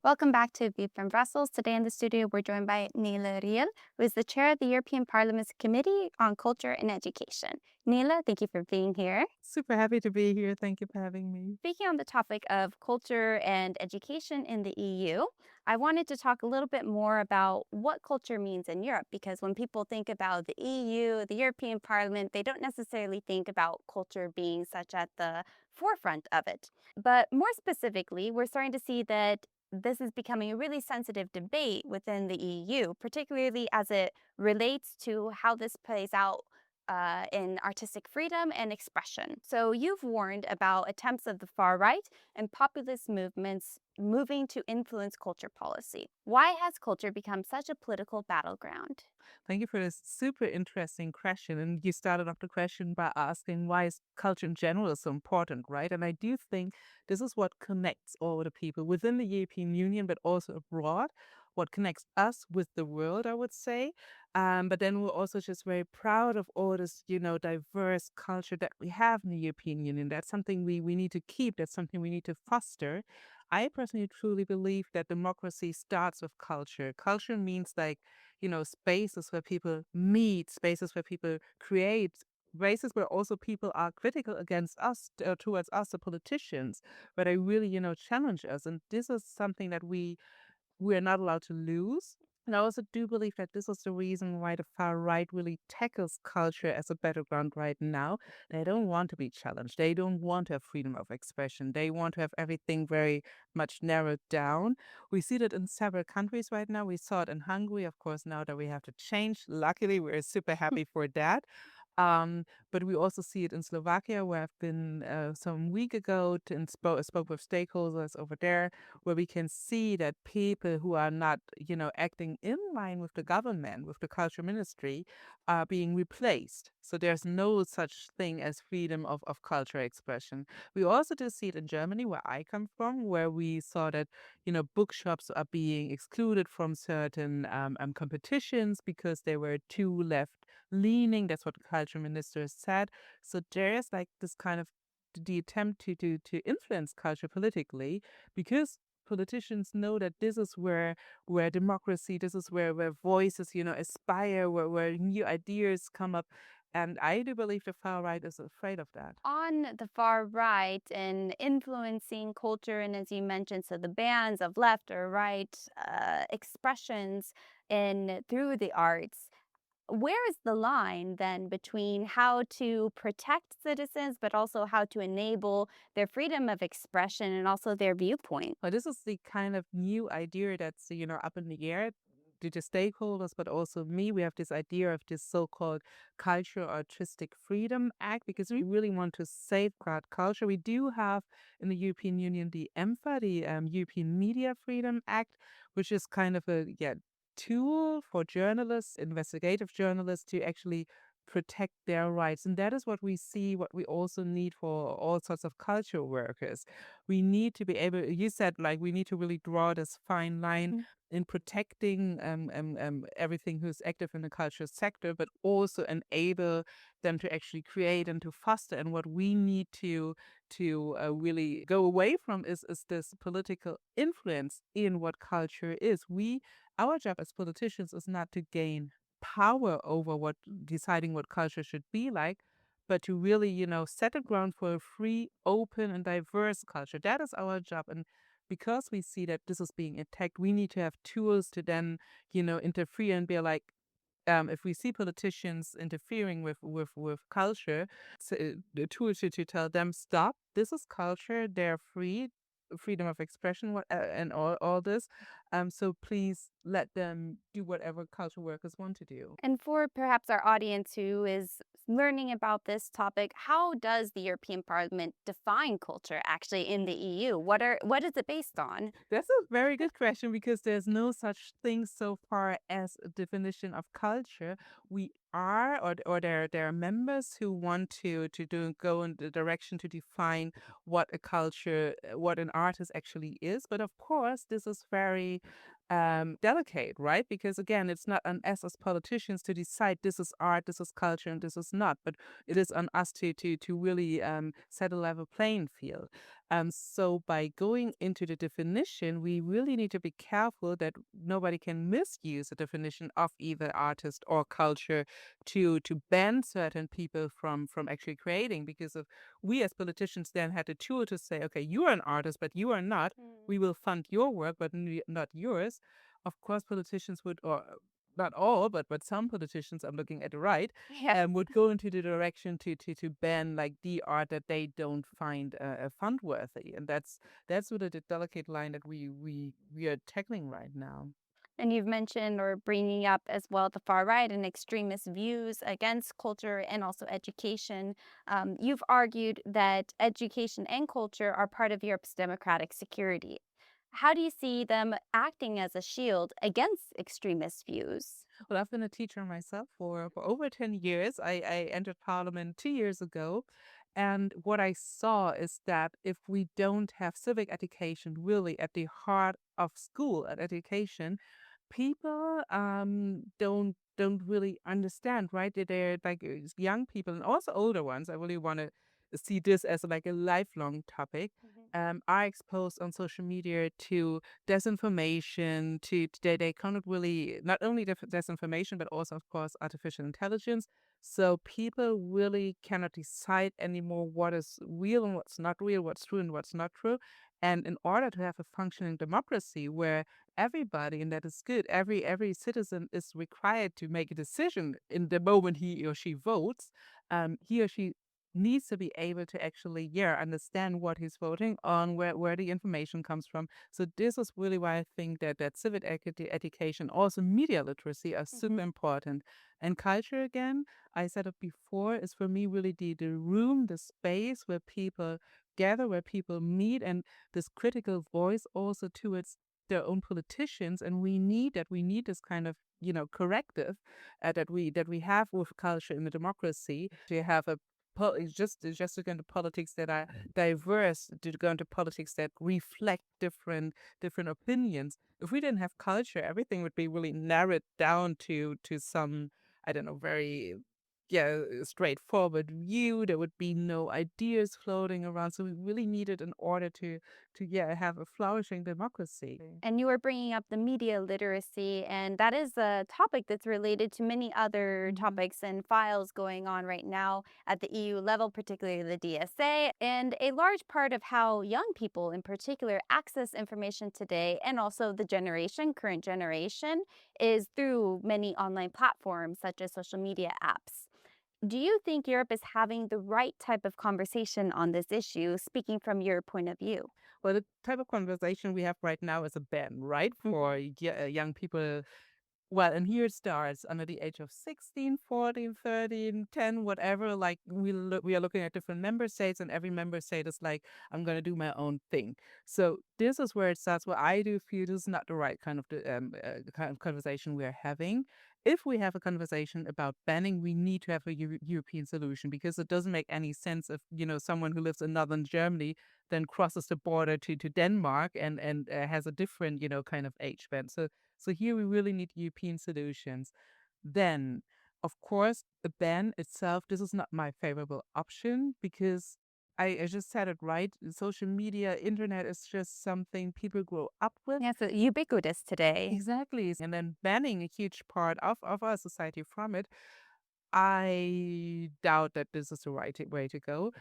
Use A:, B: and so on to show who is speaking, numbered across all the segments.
A: Welcome back to View from Brussels. Today in the studio, we're joined by Nela Riehl, who is the chair of the European Parliament's Committee on Culture and Education. Nela, thank you for being here.
B: Super happy to be here. Thank you for having me.
A: Speaking on the topic of culture and education in the EU, I wanted to talk a little bit more about what culture means in Europe, because when people think about the EU, the European Parliament, they don't necessarily think about culture being such at the forefront of it. But more specifically, we're starting to see that this is becoming a really sensitive debate within the EU, particularly as it relates to how this plays out in artistic freedom and expression. So you've warned about attempts of the far right and populist movements moving to influence culture policy. Why has culture become such a political battleground?
B: Thank you for this super interesting question. And you started off the question by asking why is culture in general so important, right? And I do think this is what connects all the people within the European Union, but also abroad, what connects us with the world, I would say. But then we're also just very proud of all this, diverse culture that we have in the European Union. That's something we need to keep. That's something we need to foster. I personally truly believe that democracy starts with culture. Culture means spaces where people meet, spaces where people create, spaces where also people are critical against us, towards us, the politicians, where they really, challenge us. And this is something that we are not allowed to lose. And I also do believe that this is the reason why the far right really tackles culture as a battleground right now. They don't want to be challenged. They don't want to have freedom of expression. They want to have everything very much narrowed down. We see that in several countries right now. We saw it in Hungary, of course, now that we have to change. Luckily, we're super happy for that. But we also see it in Slovakia, where I've been some week ago and spoke with stakeholders over there, where we can see that people who are not, acting in line with the government, with the culture ministry, are being replaced. So there's no such thing as freedom of culture expression. We also do see it in Germany, where I come from, where we saw that, bookshops are being excluded from certain competitions because they were too left leaning. That's what the culture minister said. So there's like this kind of the attempt to influence culture politically, because politicians know that this is where democracy, this is where voices, aspire, where new ideas come up. And I do believe the far right is afraid of that.
A: On the far right and influencing culture, and as you mentioned, so the bands of left or right expressions in through the arts, where is the line then between how to protect citizens, but also how to enable their freedom of expression and also their viewpoint?
B: Well, this is the kind of new idea that's, up in the air due to stakeholders, but also me. We have this idea of this so-called Culture Artistic Freedom Act, because we really want to safeguard culture. We do have in the European Union the EMFA, the European Media Freedom Act, which is kind of a tool for journalists, investigative journalists, to actually protect their rights. And that is what we see, what we also need for all sorts of culture workers. We need to be able, you said, like, we need to really draw this fine line in protecting everything who's active in the culture sector, but also enable them to actually create and to foster. And what we need to really go away from is this political influence in what culture is. Our job as politicians is not to gain power over what deciding what culture should be like, but to really, set the ground for a free, open, and diverse culture. That is our job. And because we see that this is being attacked, we need to have tools to then, interfere and be like, if we see politicians interfering with culture, the tool to tell them, stop, this is culture, they're free, freedom of expression, and all this. So please let them do whatever culture workers want to do.
A: And for perhaps our audience who is learning about this topic, how does the European Parliament define culture actually in the EU? What is it based on?
B: That's a very good question, because there's no such thing so far as a definition of culture. We are, or there are members who want to go in the direction to define what a culture, what an artist actually is. But of course, this is very delicate, right? Because again, it's not on us as politicians to decide this is art, this is culture, and this is not, but it is on us to really set a level playing field. So by going into the definition, we really need to be careful that nobody can misuse the definition of either artist or culture to ban certain people from actually creating. Because if we as politicians then had the tool to say, okay, you are an artist, but you are not.
A: Mm.
B: We will fund your work, but not yours. Of course, politicians would, or not all, but some politicians, I'm looking at the right,
A: Yeah.
B: would go into the direction to ban like the art that they don't find fund worthy, and that's really the delicate line that we are tackling right now.
A: And you've mentioned or bringing up as well the far right and extremist views against culture and also education. You've argued that education and culture are part of Europe's democratic security. How do you see them acting as a shield against extremist views?
B: Well, I've been a teacher myself for over 10 years. I entered parliament 2 years ago. And what I saw is that if we don't have civic education really at the heart of school and education, people don't really understand, right? They're like young people and also older ones. I really want to see this as like a lifelong topic.
A: Mhm.
B: Are exposed on social media to disinformation, they cannot really not only disinformation but also of course artificial intelligence. So people really cannot decide anymore what is real and what's not real, what's true and what's not true. And in order to have a functioning democracy where everybody, and that is good, every citizen is required to make a decision in the moment he or she votes, he or she needs to be able to actually, yeah, understand what he's voting on, where the information comes from. So this is really why I think that civic education, also media literacy, are super
A: Mhm.
B: important. And culture, again, I said it before, is for me really the room, the space where people gather, where people meet, and this critical voice also towards their own politicians. And we need this kind of corrective that we have with culture in the democracy to have a it's just to go into politics that are diverse, to go into politics that reflect different opinions. If we didn't have culture, everything would be really narrowed down to some, I don't know, very straightforward view. There would be no ideas floating around. So we really needed in order to have a flourishing democracy.
A: And you were bringing up the media literacy, and that is a topic that's related to many other
B: Mhm.
A: topics and files going on right now at the EU level, particularly the DSA. And a large part of how young people, in particular, access information today, and also the current generation, is through many online platforms such as social media apps. Do you think Europe is having the right type of conversation on this issue, speaking from your point of view?
B: Well, the type of conversation we have right now is a ban, right? For
A: Mhm.
B: young people. Well, and here it starts under the age of 16, 14, 13, 10, whatever. Like we are looking at different member states, and every member state is like, I'm going to do my own thing. So this is where it starts. What I do feel this is not the right kind of conversation we're having. If we have a conversation about banning, we need to have a European solution because it doesn't make any sense if someone who lives in northern Germany then crosses the border to Denmark and has a different kind of age band. So here we really need European solutions. Then, of course, the ban itself, this is not my favorable option because I just said it right. Social media, internet is just something people grow up with.
A: Yeah, so ubiquitous today.
B: Exactly. And then banning a huge part of our society from it, I doubt that this is the right way to go.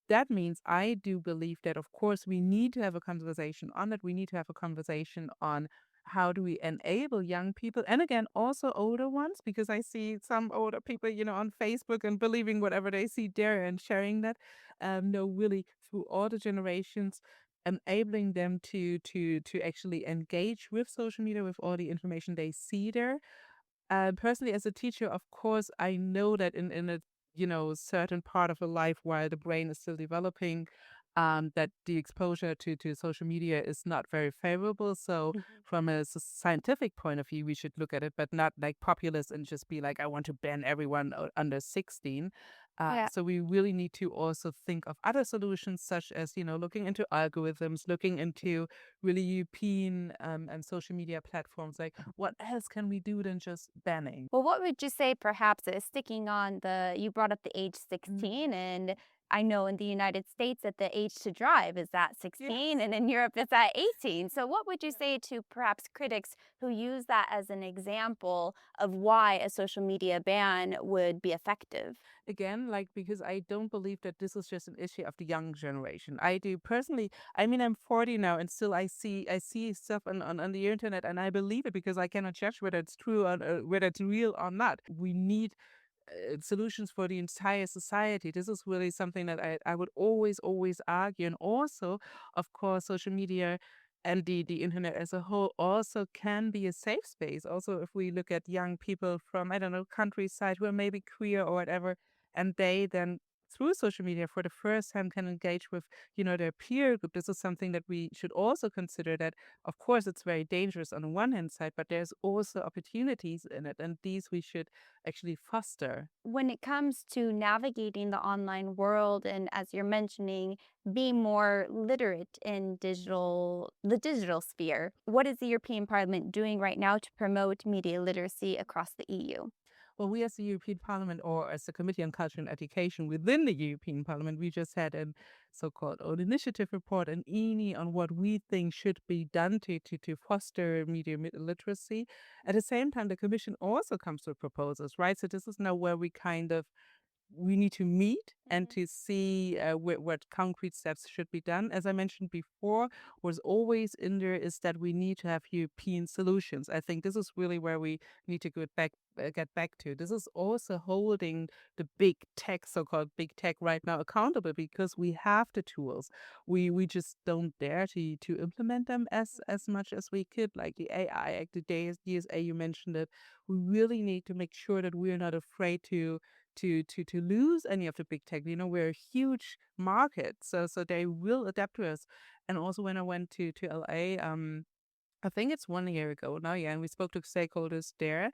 B: That means I do believe that, of course, we need to have a conversation on it. We need to have a conversation on how do we enable young people, and again, also older ones, because I see some older people, on Facebook and believing whatever they see there and sharing that. No, really, through all the generations, enabling them to actually engage with social media with all the information they see there. Personally, as a teacher, of course, I know that in a certain part of a life while the brain is still developing, that the exposure to social media is not very favorable. So,
A: Mhm.
B: from a scientific point of view, we should look at it, but not like populist and just be like, I want to ban everyone under 16.
A: Yeah.
B: So we really need to also think of other solutions, such as looking into algorithms, looking into really European and social media platforms. Like, what else can we do than just banning?
A: Well, what would you say perhaps is sticking on you brought up the age
B: Mm.
A: 16, and I know in the United States that the age to drive is at 16,
B: Yes.
A: and in Europe it's at 18. So, what would you say to perhaps critics who use that as an example of why a social media ban would be effective?
B: Again, like, because I don't believe that this is just an issue of the young generation. I do personally. I mean, I'm 40 now, and still I see stuff on the internet, and I believe it because I cannot judge whether it's true or whether it's real or not. We need solutions for the entire society. This is really something that I would always argue. And also, of course, social media and the internet as a whole also can be a safe space. Also, if we look at young people from, I don't know, countryside who are maybe queer or whatever, and they then through social media for the first time can engage with, their peer group. This is something that we should also consider, that of course it's very dangerous on the one hand side, but there's also opportunities in it, and these we should actually foster.
A: When it comes to navigating the online world and as you're mentioning, being more literate in the digital sphere, what is the European Parliament doing right now to promote media literacy across the EU?
B: Well, we as the European Parliament, or as the Committee on Culture and Education within the European Parliament, we just had a so-called own initiative report, an ENI, on what we think should be done to foster media literacy. At the same time, the Commission also comes with proposals, right? So this is now where we need to meet and
A: Mhm.
B: to see what concrete steps should be done. As I mentioned before, what's always in there is that we need to have European solutions. I think this is really where we need to get back to. This is also holding the big tech, so-called big tech, right now accountable, because we have the tools. We just don't dare to implement them as much as we could, like the AI Act, the DSA, you mentioned it. We really need to make sure that we're not afraid to lose any of the big tech. We're a huge market, so they will adapt to us. And also, when I went to LA, I think it's 1 year ago now, yeah, and we spoke to stakeholders there.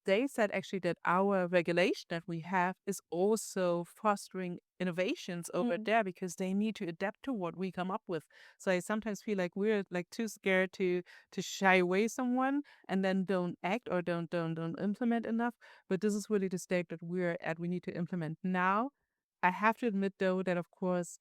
B: They said actually that our regulation that we have is also fostering innovations over
A: Mm.
B: there, because they need to adapt to what we come up with. So I sometimes feel like we're like too scared to shy away someone and then don't act, or don't implement enough. But this is really the state that we're at. We need to implement now. I have to admit though that of course,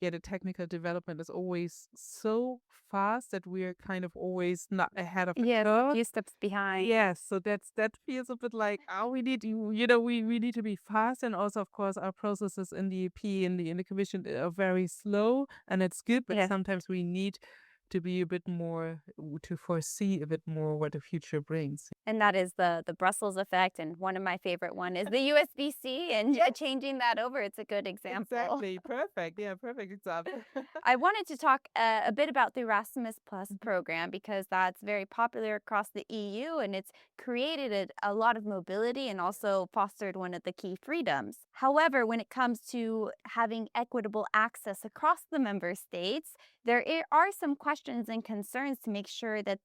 B: yeah, the technical development is always so fast that we're kind of always not ahead of the
A: Yes, a
B: curve.
A: few steps behind.
B: Yes, so that feels a bit like, oh, we need to, we need to be fast. And also, of course, our processes in the EP, in the commission, are very slow, and it's good, but
A: Yes.
B: sometimes we need to be a bit more, to foresee a bit more what the future brings.
A: And that is the Brussels effect, and one of my favorite one is the USB-C and
B: Yes,
A: changing that over, it's a good example.
B: exactly. Perfect. Yeah, perfect example.
A: I wanted to talk a bit about the Erasmus Plus program because that's very popular across the EU and it's created a lot of mobility and also fostered one of the key freedoms. However, when it comes to having equitable access across the member states, are some questions and concerns to make sure that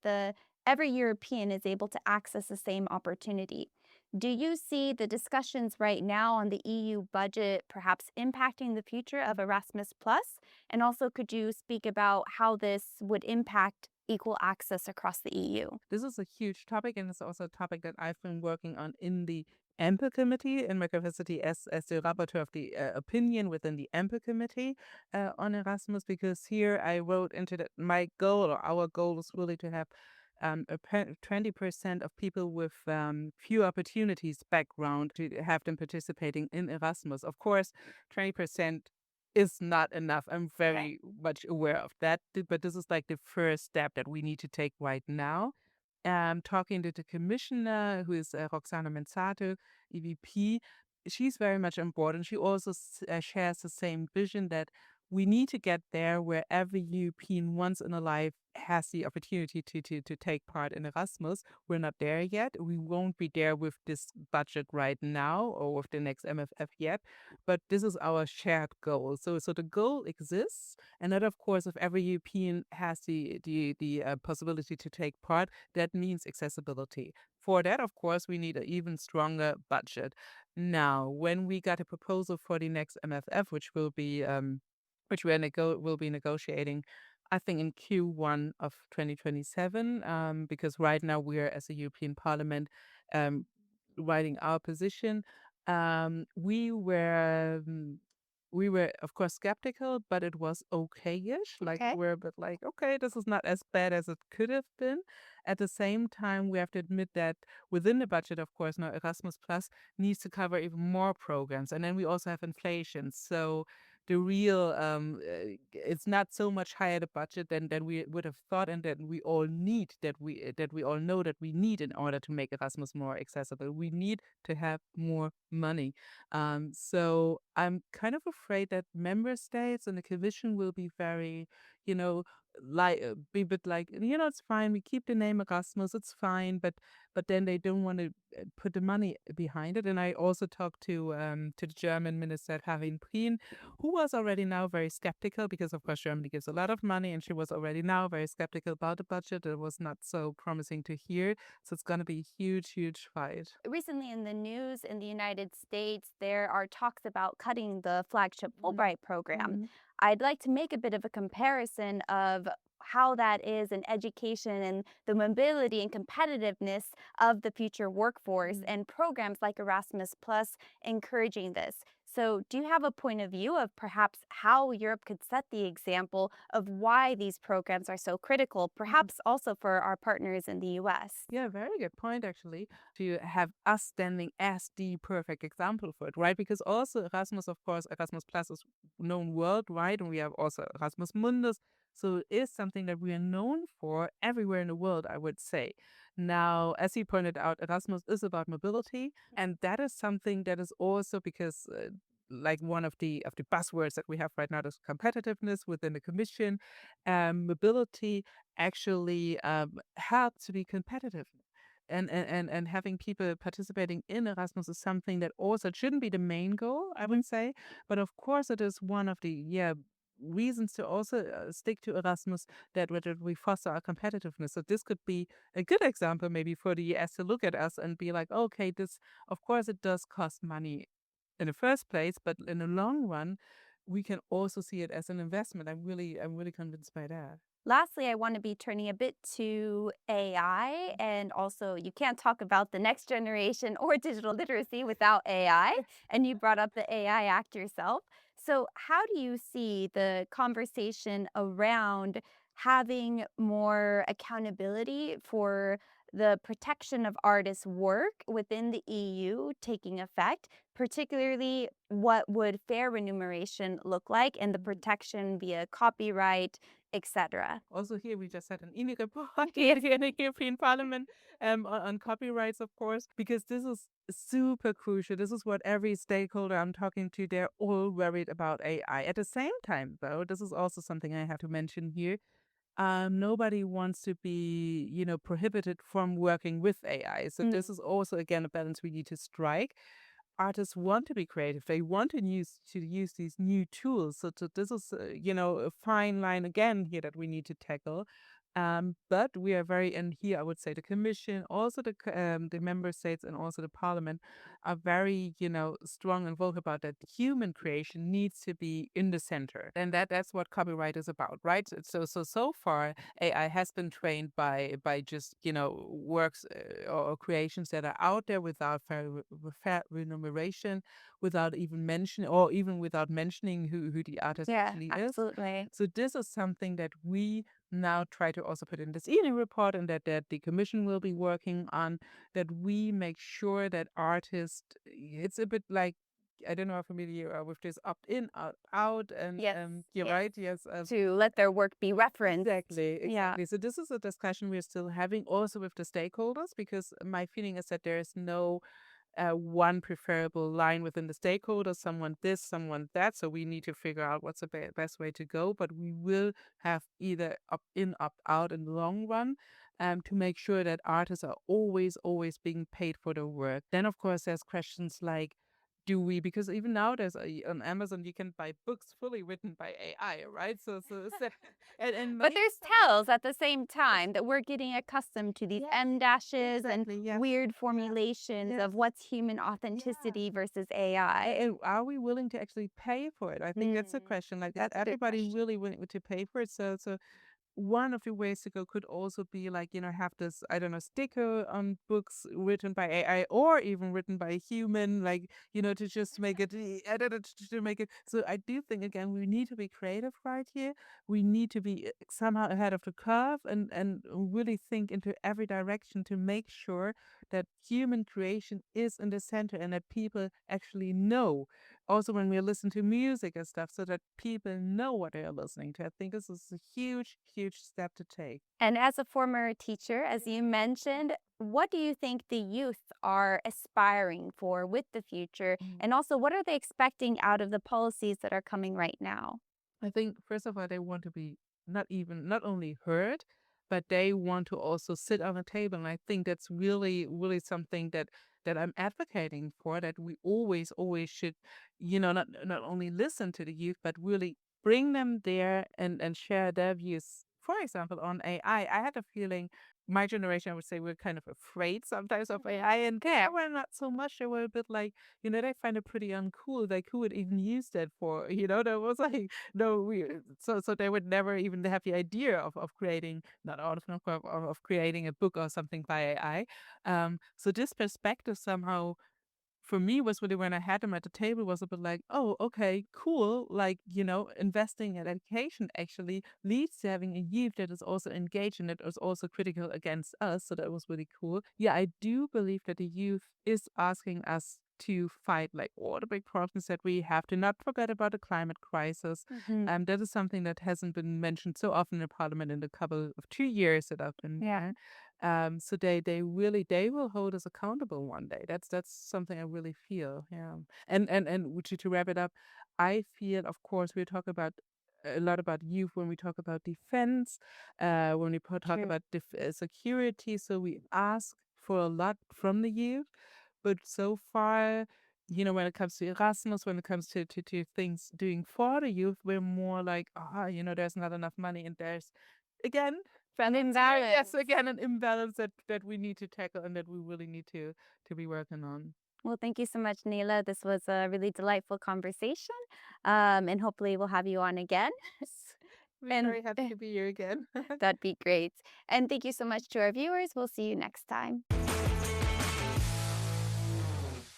A: every European is able to access the same opportunity. Do you see the discussions right now on the EU budget perhaps impacting the future of Erasmus Plus? And also, could you speak about how this would impact equal access across the EU?
B: This is a huge topic, and it's also a topic that I've been working on in the EMPL committee, in my capacity as the rapporteur of the opinion within the EMPL committee on Erasmus, because here I wrote into that my goal, or our goal, is really to have 20% of people with few opportunities background, to have them participating in Erasmus. Of course, 20% is not enough. I'm
A: Right.
B: very much aware of that, but this is like the first step that we need to take right now. Talking to the commissioner, who is Roxana Mensato, EVP, she's very much on board, and she also shares the same vision that we need to get there where every European once in a life has the opportunity to take part in Erasmus. We're not there yet. We won't be there with this budget right now, or with the next MFF yet, but this is our shared goal. So the goal exists, and that of course, if every European has the possibility to take part, that means accessibility. For that, of course, we need an even stronger budget. Now, when we got a proposal for the next MFF, which will be negotiating, I think in Q1 of 2027, because right now we're as a European Parliament um, writing our position. Um, we were we were of course skeptical, but it was okay-ish. Like
A: Okay.
B: we're a bit like, okay, this is not as bad as it could have been. At the same time, we have to admit that within the budget, of course, now Erasmus Plus needs to cover even more programs. And then we also have inflation. So the real, it's not so much higher the budget than we would have thought, and that we all need, that we all know that we need in order to make Erasmus more accessible. We need to have more money. So I'm kind of afraid that member states and the commission will be very, you know, like be a bit like, it's fine. We keep the name Erasmus. It's fine, but then they don't want to put the money behind it. And I also talked to the German minister Karin Prien, who was already now very skeptical because of course Germany gives a lot of money, and she was already now very skeptical about the budget. It was not so promising to hear. So it's going to be a huge, huge fight.
A: Recently in the news in the United States, there are talks about cutting the flagship
B: Mhm.
A: Fulbright program.
B: Mhm.
A: I'd like to make a bit of a comparison of how that is in education and the mobility and competitiveness of the future workforce
B: Mhm.
A: and programs like Erasmus Plus encouraging this. So, do you have a point of view of perhaps how Europe could set the example of why these programs are so critical,
B: Mhm.
A: perhaps also for our partners in the US?
B: Yeah, very good point actually. To have us standing as the perfect example for it, right? Because also Erasmus, of course, Erasmus Plus is known worldwide, and we have also Erasmus Mundus. So it is something that we are known for everywhere in the world, I would say. Now, as you pointed out, Erasmus is about mobility, and that is something that is also because like one of the buzzwords that we have right now is competitiveness within the commission. Mobility actually help to be competitive. And having people participating in Erasmus is something that also shouldn't be the main goal, I would say. But of course, it is one of the reasons to also stick to Erasmus, that we foster our competitiveness. So this could be a good example maybe for the US to look at us and be like, okay, this of course it does cost money in the first place, but in the long run, we can also see it as an investment. I'm really convinced by that.
A: Lastly, I want to be turning a bit to AI, and also you can't talk about the next generation or digital literacy without AI. And you brought up the AI Act yourself. So, how do you see the conversation around having more accountability for the protection of artists' work within the EU taking effect? Particularly, what would fair remuneration look like and the protection via copyright, etc.
B: Also here we just had an INI report here in the European Parliament on copyrights, of course, because this is super crucial. This is what every stakeholder I'm talking to, they're all worried about AI. At the same time, though, this is also something I have to mention here. Nobody wants to be, prohibited from working with AI. So
A: Mm.
B: this is also again a balance we need to strike. Artists want to be creative. They want to use these new tools. So this is, a fine line again here that we need to tackle. But we are very, and here I would say the Commission, also the member states, and also the Parliament are very, strong and vocal about that. Human creation needs to be in the center, and that's what copyright is about, right? So far, AI has been trained by just works or creations that are out there without fair remuneration, without even without mentioning who the artist
A: Yeah,
B: actually is.
A: absolutely.
B: So this is something that we now try to also put in this evening report, and that the commission will be working on, that we make sure that artists, it's a bit like, I don't know how familiar you are with this opt-in, opt-out, and
A: Yes,
B: you're
A: yes.
B: right, yes.
A: To let their work be referenced.
B: Exactly,
A: Yeah.
B: exactly. So this is a discussion we're still having also with the stakeholders, because my feeling is that there is no one preferable line within the stakeholders, someone this, someone that. So we need to figure out what's the best way to go. But we will have either opt in, opt out in the long run, to make sure that artists are always, always being paid for their work. Then, of course, there's questions like, do we, because even now there's on Amazon you can buy books fully written by AI, right? So and
A: But
B: maybe
A: there's
B: something
A: tells at the same time that we're getting accustomed to these
B: yes,
A: M dashes and
B: exactly, yes.
A: weird
B: Yeah.
A: formulations
B: Yes.
A: of what's human
B: Yeah.
A: authenticity versus
B: Yeah,
A: AI.
B: and are we willing to actually pay for it? I think that's a
A: Hmm,
B: question. Like, is
A: that's a good
B: everybody
A: question.
B: really willing to pay for it? So one of the ways to go could also be like, have this, I don't know, sticker on books written by AI or even written by a human, like, to just make it edited to make it. So I do think again we need to be creative right here. We need to be somehow ahead of the curve and really think into every direction to make sure that human creation is in the center and that people actually know also when we listen to music and stuff so that people know what they are listening to. I think this is a huge, huge step to take.
A: And as a former teacher, as
B: Yeah.
A: you mentioned, what do you think the youth are aspiring for with the future?
B: Mm.
A: And also, what are they expecting out of the policies that are coming right now?
B: I think first of all they want to be not only heard, but they want to also sit on a table. And I think that's really, really something that I'm advocating for, that we always should, not only listen to the youth, but really bring them there and share their views. For example, on AI, I had a feeling my generation, I would say, we're kind of afraid sometimes of AI, and they were not so much. They were a bit like, they find it pretty uncool. Like, who would even use that for? There was like, no, so they would never even have the idea of creating, not all of them, of creating a book or something by AI. So this perspective somehow for me was really when I had them at the table was a bit like, oh, okay, cool. Like, investing in education actually leads to having a youth that is also engaged and that is also critical against us. So that was really cool. Yeah, I do believe that the youth is asking us to fight like all the big problems that we have, to not forget about the climate crisis.
A: Hmm.
B: That is something that hasn't been mentioned so often in parliament in the couple of 2 years that I've been
A: Yeah.
B: there. So they will hold us accountable one day. That's something I really feel. Yeah. And to wrap it up, I feel of course we talk about a lot about youth when we talk about defense, when we talk
A: True.
B: about security. So we ask for a lot from the youth, but so far, when it comes to Erasmus, when it comes to things doing for the youth, we're more like, there's not enough money, and there's again
A: An
B: balance here. Yes,
A: imbalance.
B: again, an imbalance that we need to tackle and that we really need to be working on.
A: Well, thank you so much, Neela. This was a really delightful conversation. And hopefully we'll have you on again.
B: We're
A: And
B: very happy to be here again.
A: that'd be great. And thank you so much to our viewers. We'll see you next time.